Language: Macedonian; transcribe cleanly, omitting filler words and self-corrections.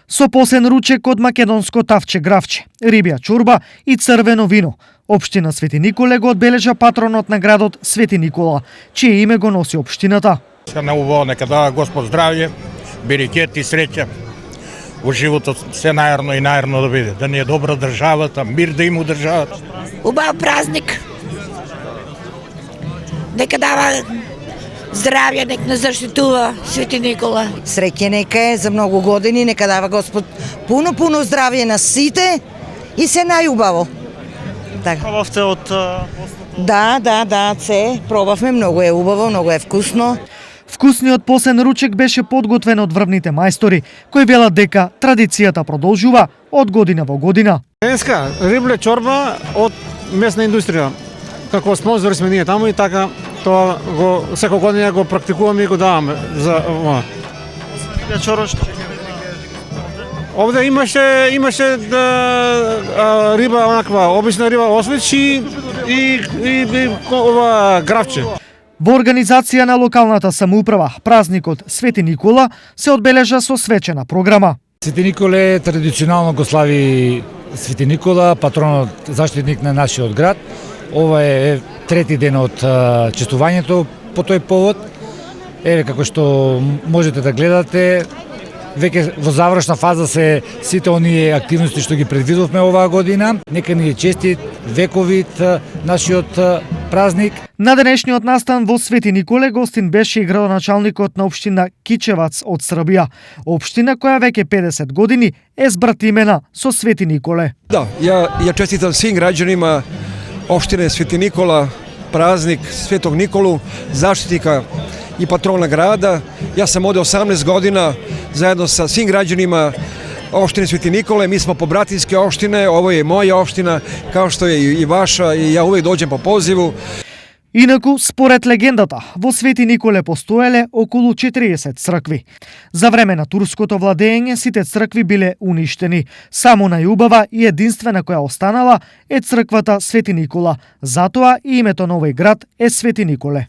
Со посен ручек од македонско тавче гравче, рибја чорба и црвено вино, општина Свети Николе го одбележа патронот на градот Свети Никола, чие име го носи општината. На убаво нека дава Господ здравје, берекет и среќа. Во животот се најарно и најарно да биде. Да ни е добра државата, мир да има државата. Убав празник. Нека дава здравје, нека не заштитува Свети Никола. Среќа нека е за многу години, нека дава Господ пуно здравје на сите и се најубаво. Така. Пробавте од Да, пробавме, многу е убаво, многу е вкусно. Вкусниот посен ручек беше подготвен од врвните мајстори, кои велат дека традицијата продолжува од година во година. денеска рибле чорба од месна индустрија. Како спонзори сме ние таму и така тоа го секој година го практикуваме и го даваме за ова. Чорба Овде имаше риба онаква, обична риба ослич и ова гравче. Во организација на локалната самоуправа, празникот Свети Никола се одбележа со свечена програма. Свети Николе традиционално го слави Свети Никола, патронот заштитник на нашиот град. Ова е трети ден од честувањето по тој повод. Еве како што можете да гледате, веќе во завршна фаза се сите оние активности што ги предвидовме оваа година. Нека ни е честит, вековит нашиот празник. На денешниот настан во Свети Николе гостин беше и градоначалникот на општина Кичевац од Србија, општина која веќе 50 години е збратимена со Свети Николе. Да, ја честитам свим граѓанима општине Свети Никола, празник Светог Николу, заштитника и патрона града. Јас сам оде 18 година заедно со свим граѓанима општине Свети Николе. Ми смо побратински општине, ово е моја општина, као што е и ваша, и ја увек доđem по позиву. Инаку, според легендата, во Свети Николе постоеле околу 40 цркви. За време на турското владење сите цркви биле уништени. Само најубава и единствена која останала е црквата Свети Никола. Затоа и името на овој град е Свети Николе.